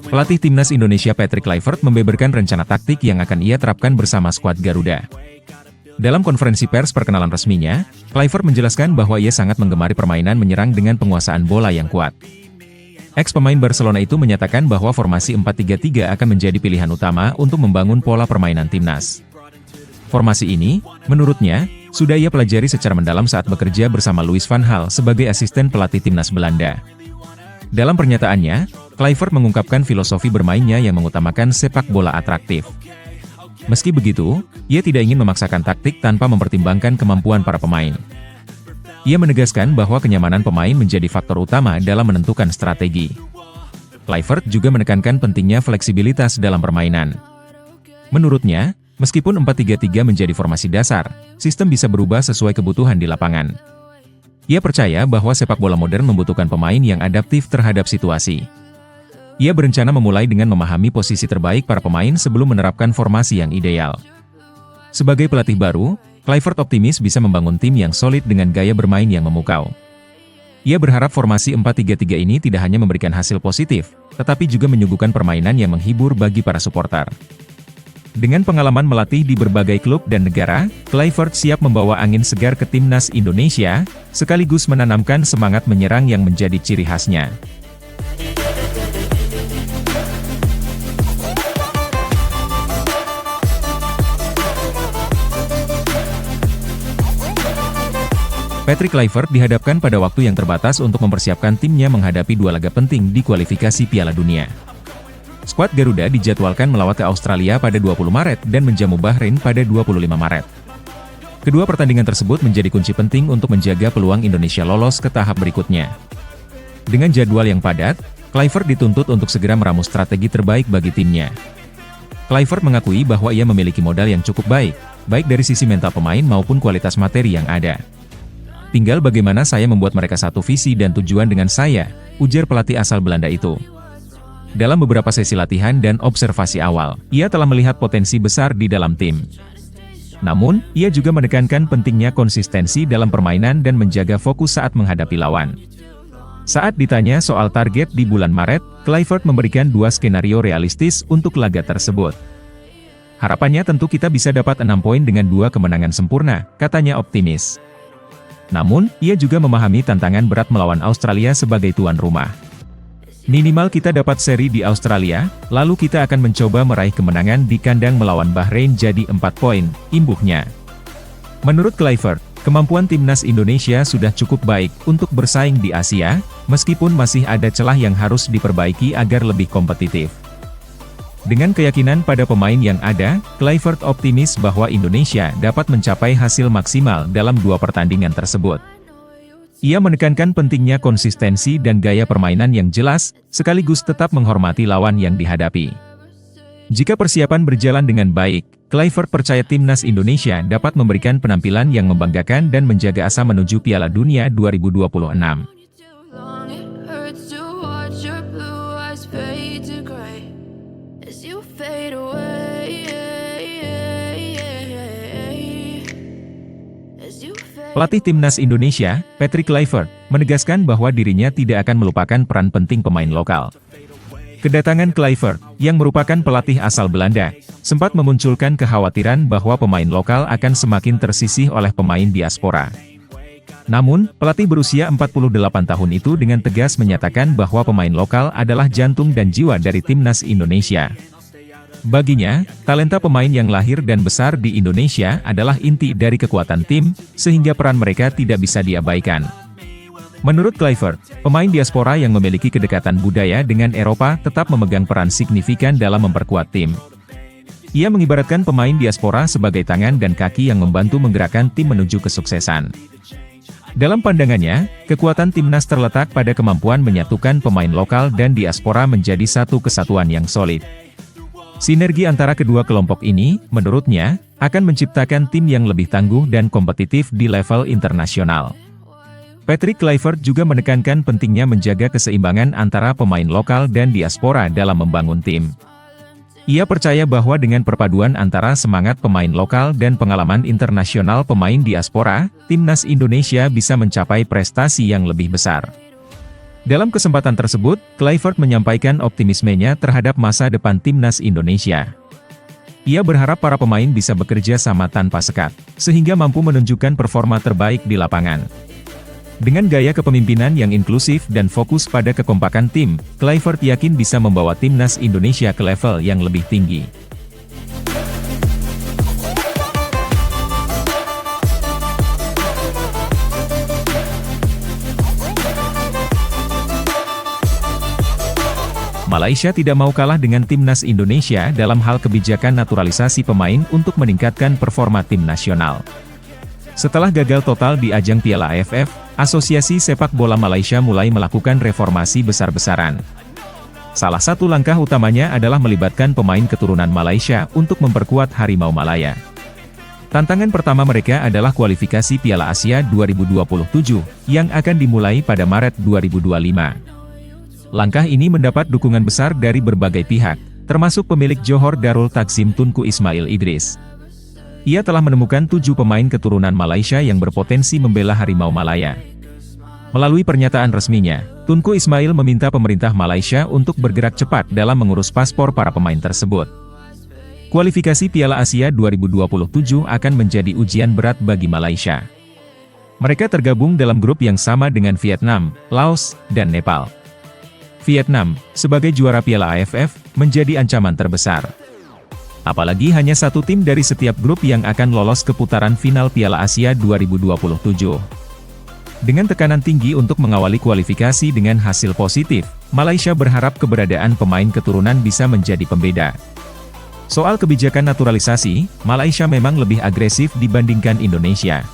Pelatih Timnas Indonesia Patrick Kluivert membeberkan rencana taktik yang akan ia terapkan bersama skuad Garuda. Dalam konferensi pers perkenalan resminya, Kluivert menjelaskan bahwa ia sangat menggemari permainan menyerang dengan penguasaan bola yang kuat. Ex-pemain Barcelona itu menyatakan bahwa formasi 4-3-3 akan menjadi pilihan utama untuk membangun pola permainan timnas. Formasi ini, menurutnya, sudah ia pelajari secara mendalam saat bekerja bersama Louis van Gaal sebagai asisten pelatih timnas Belanda. Dalam pernyataannya, Kluivert mengungkapkan filosofi bermainnya yang mengutamakan sepak bola atraktif. Meski begitu, ia tidak ingin memaksakan taktik tanpa mempertimbangkan kemampuan para pemain. Ia menegaskan bahwa kenyamanan pemain menjadi faktor utama dalam menentukan strategi. Kluivert juga menekankan pentingnya fleksibilitas dalam permainan. Menurutnya, meskipun 4-3-3 menjadi formasi dasar, sistem bisa berubah sesuai kebutuhan di lapangan. Ia percaya bahwa sepak bola modern membutuhkan pemain yang adaptif terhadap situasi. Ia berencana memulai dengan memahami posisi terbaik para pemain sebelum menerapkan formasi yang ideal. Sebagai pelatih baru, Kluivert optimis bisa membangun tim yang solid dengan gaya bermain yang memukau. Ia berharap formasi 4-3-3 ini tidak hanya memberikan hasil positif, tetapi juga menyuguhkan permainan yang menghibur bagi para supporter. Dengan pengalaman melatih di berbagai klub dan negara, Kluivert siap membawa angin segar ke Timnas Indonesia, sekaligus menanamkan semangat menyerang yang menjadi ciri khasnya. Patrick Kluivert dihadapkan pada waktu yang terbatas untuk mempersiapkan timnya menghadapi dua laga penting di kualifikasi Piala Dunia. Skuad Garuda dijadwalkan melawat ke Australia pada 20 Maret dan menjamu Bahrain pada 25 Maret. Kedua pertandingan tersebut menjadi kunci penting untuk menjaga peluang Indonesia lolos ke tahap berikutnya. Dengan jadwal yang padat, Kluivert dituntut untuk segera meramu strategi terbaik bagi timnya. Kluivert mengakui bahwa ia memiliki modal yang cukup baik dari sisi mental pemain maupun kualitas materi yang ada. Tinggal bagaimana saya membuat mereka satu visi dan tujuan dengan saya, ujar pelatih asal Belanda itu. Dalam beberapa sesi latihan dan observasi awal, ia telah melihat potensi besar di dalam tim. Namun, ia juga menekankan pentingnya konsistensi dalam permainan dan menjaga fokus saat menghadapi lawan. Saat ditanya soal target di bulan Maret, Kluivert memberikan dua skenario realistis untuk laga tersebut. Harapannya tentu kita bisa dapat 6 poin dengan 2 kemenangan sempurna, katanya optimis. Namun, ia juga memahami tantangan berat melawan Australia sebagai tuan rumah. Minimal kita dapat seri di Australia, lalu kita akan mencoba meraih kemenangan di kandang melawan Bahrain jadi 4 poin, imbuhnya. Menurut Kluivert, kemampuan timnas Indonesia sudah cukup baik untuk bersaing di Asia, meskipun masih ada celah yang harus diperbaiki agar lebih kompetitif. Dengan keyakinan pada pemain yang ada, Kluivert optimis bahwa Indonesia dapat mencapai hasil maksimal dalam 2 pertandingan tersebut. Ia menekankan pentingnya konsistensi dan gaya permainan yang jelas, sekaligus tetap menghormati lawan yang dihadapi. Jika persiapan berjalan dengan baik, Kluivert percaya timnas Indonesia dapat memberikan penampilan yang membanggakan dan menjaga asa menuju Piala Dunia 2026. Pelatih timnas Indonesia, Patrick Kluivert, menegaskan bahwa dirinya tidak akan melupakan peran penting pemain lokal. Kedatangan Kluivert, yang merupakan pelatih asal Belanda, sempat memunculkan kekhawatiran bahwa pemain lokal akan semakin tersisih oleh pemain diaspora. Namun, pelatih berusia 48 tahun itu dengan tegas menyatakan bahwa pemain lokal adalah jantung dan jiwa dari timnas Indonesia. Baginya, talenta pemain yang lahir dan besar di Indonesia adalah inti dari kekuatan tim, sehingga peran mereka tidak bisa diabaikan. Menurut Kluivert, pemain diaspora yang memiliki kedekatan budaya dengan Eropa tetap memegang peran signifikan dalam memperkuat tim. Ia mengibaratkan pemain diaspora sebagai tangan dan kaki yang membantu menggerakkan tim menuju kesuksesan. Dalam pandangannya, kekuatan timnas terletak pada kemampuan menyatukan pemain lokal dan diaspora menjadi satu kesatuan yang solid. Sinergi antara kedua kelompok ini, menurutnya, akan menciptakan tim yang lebih tangguh dan kompetitif di level internasional. Patrick Kluivert juga menekankan pentingnya menjaga keseimbangan antara pemain lokal dan diaspora dalam membangun tim. Ia percaya bahwa dengan perpaduan antara semangat pemain lokal dan pengalaman internasional pemain diaspora, timnas Indonesia bisa mencapai prestasi yang lebih besar. Dalam kesempatan tersebut, Kluivert menyampaikan optimismenya terhadap masa depan timnas Indonesia. Ia berharap para pemain bisa bekerja sama tanpa sekat, sehingga mampu menunjukkan performa terbaik di lapangan. Dengan gaya kepemimpinan yang inklusif dan fokus pada kekompakan tim, Kluivert yakin bisa membawa timnas Indonesia ke level yang lebih tinggi. Malaysia tidak mau kalah dengan timnas Indonesia dalam hal kebijakan naturalisasi pemain untuk meningkatkan performa tim nasional. Setelah gagal total di ajang Piala AFF, Asosiasi Sepak Bola Malaysia mulai melakukan reformasi besar-besaran. Salah satu langkah utamanya adalah melibatkan pemain keturunan Malaysia untuk memperkuat Harimau Malaya. Tantangan pertama mereka adalah kualifikasi Piala Asia 2027, yang akan dimulai pada Maret 2025. Langkah ini mendapat dukungan besar dari berbagai pihak, termasuk pemilik Johor Darul Takzim Tunku Ismail Idris. Ia telah menemukan 7 pemain keturunan Malaysia yang berpotensi membela Harimau Malaya. Melalui pernyataan resminya, Tunku Ismail meminta pemerintah Malaysia untuk bergerak cepat dalam mengurus paspor para pemain tersebut. Kualifikasi Piala Asia 2027 akan menjadi ujian berat bagi Malaysia. Mereka tergabung dalam grup yang sama dengan Vietnam, Laos, dan Nepal. Vietnam, sebagai juara Piala AFF, menjadi ancaman terbesar. Apalagi hanya satu tim dari setiap grup yang akan lolos ke putaran final Piala Asia 2027. Dengan tekanan tinggi untuk mengawali kualifikasi dengan hasil positif, Malaysia berharap keberadaan pemain keturunan bisa menjadi pembeda. Soal kebijakan naturalisasi, Malaysia memang lebih agresif dibandingkan Indonesia.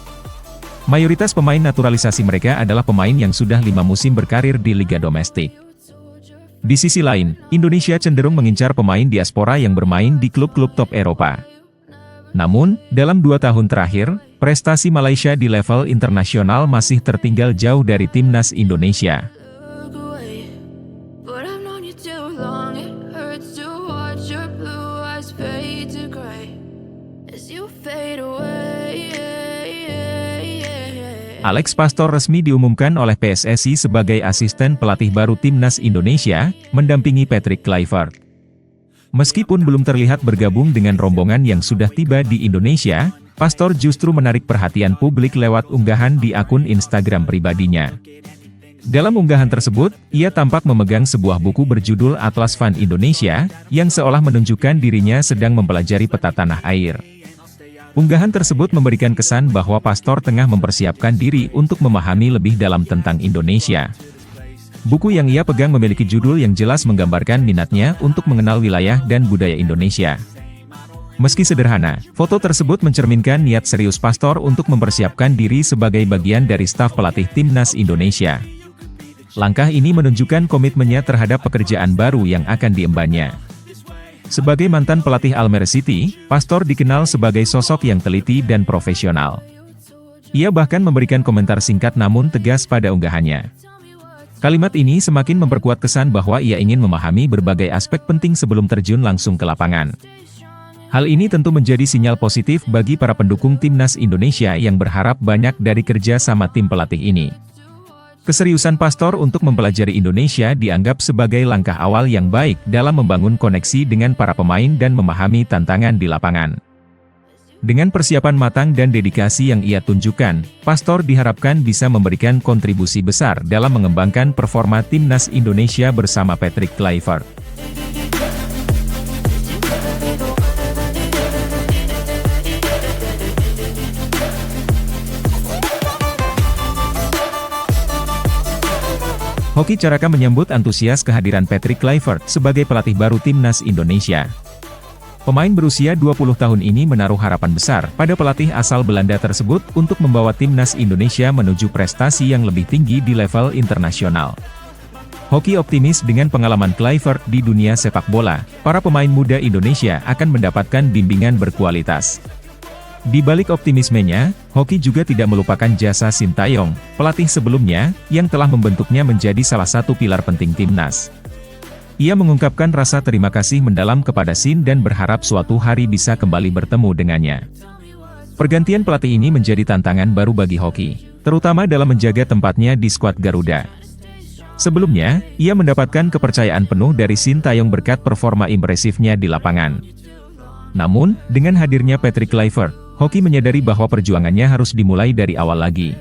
Mayoritas pemain naturalisasi mereka adalah pemain yang sudah 5 musim berkarir di liga domestik. Di sisi lain, Indonesia cenderung mengincar pemain diaspora yang bermain di klub-klub top Eropa. Namun, dalam 2 tahun terakhir, prestasi Malaysia di level internasional masih tertinggal jauh dari timnas Indonesia. Alex Pastor resmi diumumkan oleh PSSI sebagai asisten pelatih baru timnas Indonesia, mendampingi Patrick Kluivert. Meskipun belum terlihat bergabung dengan rombongan yang sudah tiba di Indonesia, Pastor justru menarik perhatian publik lewat unggahan di akun Instagram pribadinya. Dalam unggahan tersebut, ia tampak memegang sebuah buku berjudul Atlas Fun Indonesia, yang seolah menunjukkan dirinya sedang mempelajari peta tanah air. Unggahan tersebut memberikan kesan bahwa Pastor tengah mempersiapkan diri untuk memahami lebih dalam tentang Indonesia. Buku yang ia pegang memiliki judul yang jelas menggambarkan minatnya untuk mengenal wilayah dan budaya Indonesia. Meski sederhana, foto tersebut mencerminkan niat serius Pastor untuk mempersiapkan diri sebagai bagian dari staf pelatih timnas Indonesia. Langkah ini menunjukkan komitmennya terhadap pekerjaan baru yang akan diembannya. Sebagai mantan pelatih Almere City, Pastor dikenal sebagai sosok yang teliti dan profesional. Ia bahkan memberikan komentar singkat namun tegas pada unggahannya. Kalimat ini semakin memperkuat kesan bahwa ia ingin memahami berbagai aspek penting sebelum terjun langsung ke lapangan. Hal ini tentu menjadi sinyal positif bagi para pendukung timnas Indonesia yang berharap banyak dari kerja sama tim pelatih ini. Keseriusan Pastor untuk mempelajari Indonesia dianggap sebagai langkah awal yang baik dalam membangun koneksi dengan para pemain dan memahami tantangan di lapangan. Dengan persiapan matang dan dedikasi yang ia tunjukkan, Pastor diharapkan bisa memberikan kontribusi besar dalam mengembangkan performa timnas Indonesia bersama Patrick Kluivert. Hoki Caraka menyambut antusias kehadiran Patrick Kluivert sebagai pelatih baru timnas Indonesia. Pemain berusia 20 tahun ini menaruh harapan besar pada pelatih asal Belanda tersebut untuk membawa timnas Indonesia menuju prestasi yang lebih tinggi di level internasional. Hoki optimis dengan pengalaman Kluivert di dunia sepak bola, para pemain muda Indonesia akan mendapatkan bimbingan berkualitas. Di balik optimismenya, Hoki juga tidak melupakan jasa Sintayong, pelatih sebelumnya, yang telah membentuknya menjadi salah satu pilar penting timnas. Ia mengungkapkan rasa terima kasih mendalam kepada Shin dan berharap suatu hari bisa kembali bertemu dengannya. Pergantian pelatih ini menjadi tantangan baru bagi Hoki, terutama dalam menjaga tempatnya di skuad Garuda. Sebelumnya, ia mendapatkan kepercayaan penuh dari Shin Taeyong berkat performa impresifnya di lapangan. Namun, dengan hadirnya Patrick Kluivert, Hoki menyadari bahwa perjuangannya harus dimulai dari awal lagi.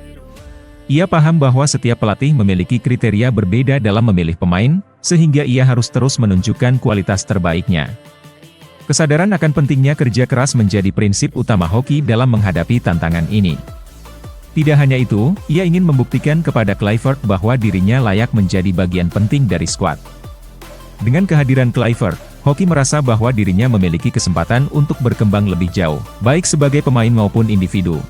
Ia paham bahwa setiap pelatih memiliki kriteria berbeda dalam memilih pemain, sehingga ia harus terus menunjukkan kualitas terbaiknya. Kesadaran akan pentingnya kerja keras menjadi prinsip utama Hoki dalam menghadapi tantangan ini. Tidak hanya itu, ia ingin membuktikan kepada Kluivert bahwa dirinya layak menjadi bagian penting dari skuad. Dengan kehadiran Kluivert, Hoki merasa bahwa dirinya memiliki kesempatan untuk berkembang lebih jauh, baik sebagai pemain maupun individu.